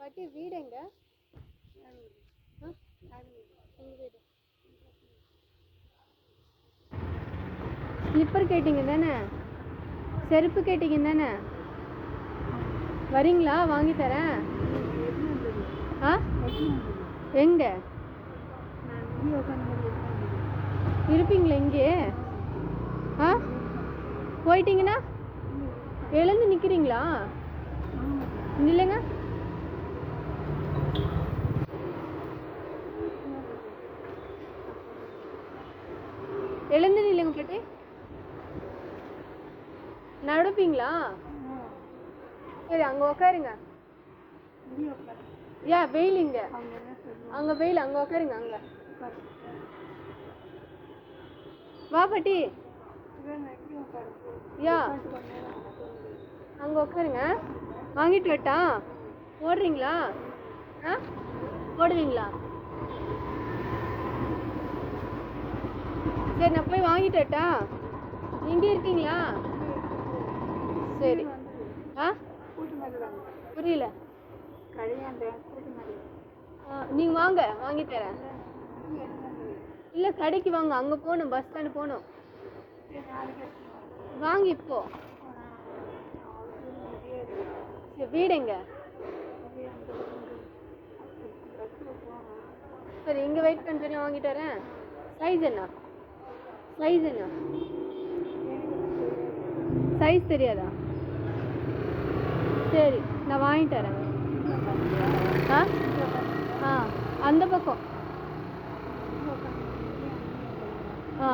பாட்டி வீடு எங்க? உங்க வீடு. ஸ்லிப்பர் கேட்டிங்க தானே? செருப்பு கேட்டிங்க தானே? வரீங்களா? வாங்கி தரேன். ஆ எங்க இருப்பீங்களா? இங்கே ஆ போயிட்டீங்கன்னா எழுந்து நிற்கிறீங்களா? இல்லைங்க, எழுந்து நில்லுங்க பாட்டி. நடப்பீங்களா? சரி, அங்கே உட்காருங்க. ஏன் வெயில்? இங்கே அங்கே வெயில், அங்கே உட்காருங்க. அங்கே வா பாட்டி. யா அங்கே உட்காருங்க. வாங்கிட்டு வரட்டா? ஓடுறீங்களா? ஆ ஓடுவீங்களா? சரி, நான் போய் வாங்கிட்டு வரட்டா? இங்கே இருக்கீங்களா? சரி. ஆ புரியல. நீங்கள் வாங்க, வாங்கி தரேன். இல்லை, கடைக்கு வாங்க. அங்கே போகணும், பஸ் ஸ்டாண்டு போகணும். வாங்க இப்போ. சரி, வீடு எங்க? சரி, இங்கே வெயிட் பண்ணுறேன், வாங்கிட்டு வரேன். சைஸ் என்ன? சைஸ் என்ன? சைஸ் தெரியாதா? சரி, நான் வாங்கிட்டு வரேன். ஆ ஆ அந்த பக்கம். ஆ